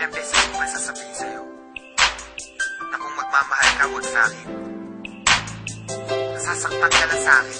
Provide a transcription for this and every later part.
Ilang beses ko ba sasabihin sa'yo na kung magmamahal ka, huwag sa'kin. Nasasaktan ka lang sa'kin.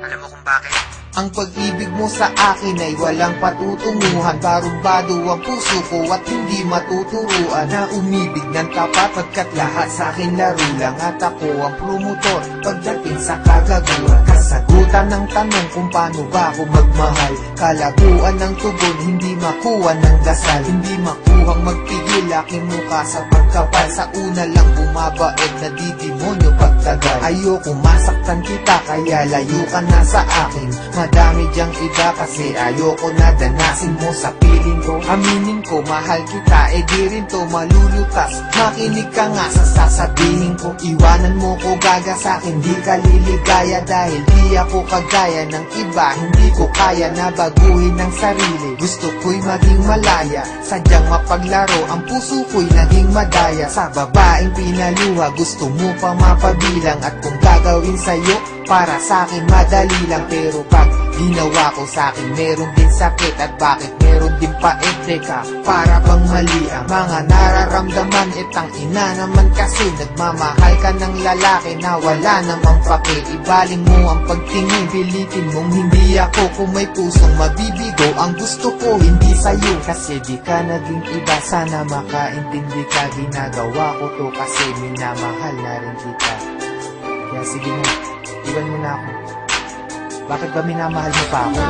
Alam mo kung bakit? Ang pag-ibig mo sa akin ay walang patutunguhan. Barumbado ang puso ko at hindi matuturuan na umibig ng tapat, pagkat lahat sa akin laro lang. At ako ang promotor pagdating sa kagaguhan. Kasagutan ng tanong kung paano ba ako magmahal. Kalabuan ng tugon, hindi makuha ng dasal. Hindi makuhang magpigil aking mukha sa pagkapal. Sa una lang bumabait na didemonyo pagtagal. Ayoko masaktan kita kaya layo ka na sa akin. Madami diyang iba kasi ayoko na danasin mo sa piling ko. Aminin ko mahal kita, di rin to malulutas. Makinig ka nga sa sasabihin ko. Iwanan mo ko gaga sa'kin, di ka liligaya. Dahil di ako kagaya ng iba, hindi ko kaya na baguhin ang sarili. Gusto ko'y maging malaya, sadyang mapaglaro. Ang puso ko'y naging madaya. Sa babaeng pinaluha, gusto mo pa mapabilang. At kung gagawin sa'yo, para sa'kin madali lang. Pero pag ginawa ko sa'kin, meron din sakit. At bakit meron din pait? Teka, para bang mali ang mga nararamdaman? Itang ina naman kasi nagmamahal ka ng lalaki na wala namang pake. Ibaling mo ang pagtingin, pilitin mong hindi ako. Kung may pusong mabibigo, ang gusto ko hindi sa'yo. Kasi di ka naging iba, sana makaintindi ka. Ginagawa ko to kasi minamahal na rin kita. Kaya sige na, iwan mo na ako. Bakit ba minamahal mo pa ako?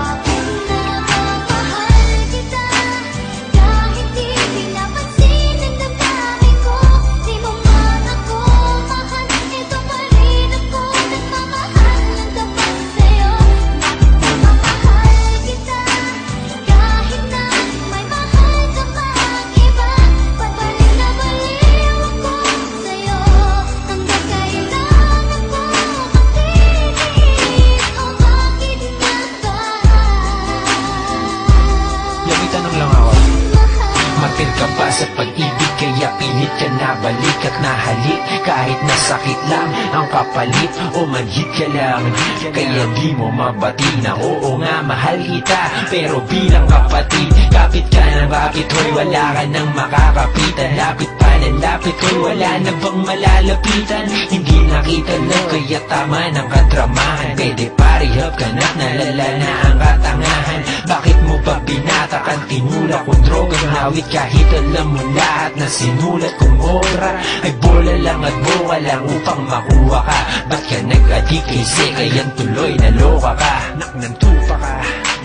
Matil ka ba sa pag-ibig kaya pilit ka na balik at nahalik? Kahit nasakit lang ang kapalit o manhit ka lang, kaya di mo mabati na oo nga mahal kita. Pero bilang kapatid, kapit ka ng kapit, hoy wala ka nang makakapitan. Lapit pa ng lapit, hoy wala na bang malalapitan? Hindi nakita lang kaya tama ng kadramahan. Pwede parihab ka na, nalala na ang katangahan. Bakit mo ba binatakan, tinulak kong drogang hawit? Kahit alam mo lahat na sinulat kong obra ay bola lang at boka lang upang makuha ka. Ba't ka nag-adik kay Sekayan, tuloy naloka ka? Naknantupa ka,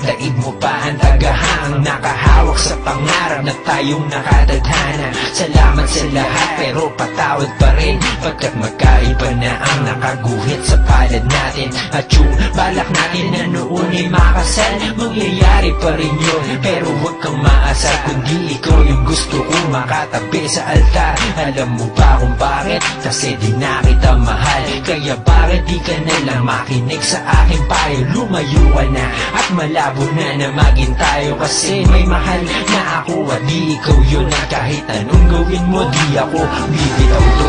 daig mo pa ang tagahang nakahawak sa pangarap na tayong nakatadhana. Salamat sa lahat pero patawad pa rin, pagkat magkaiba na ang nakaguhit sa palad natin. At yung balak natin na noon ay makasal, mangyayari pa rin yun. Pero huwag kang maasar kundi ikaw yung gusto kong makatabi sa altar. Alam mo ba kung bakit? Kasi di na kita mahal. Kaya bakit di ka na lang makinig sa aking payo? Lumayo ka na at malabo na maging tayo. Kasi may mahal na ako at di ikaw yun. At kahit anong gawin mo, di ako bibitaw.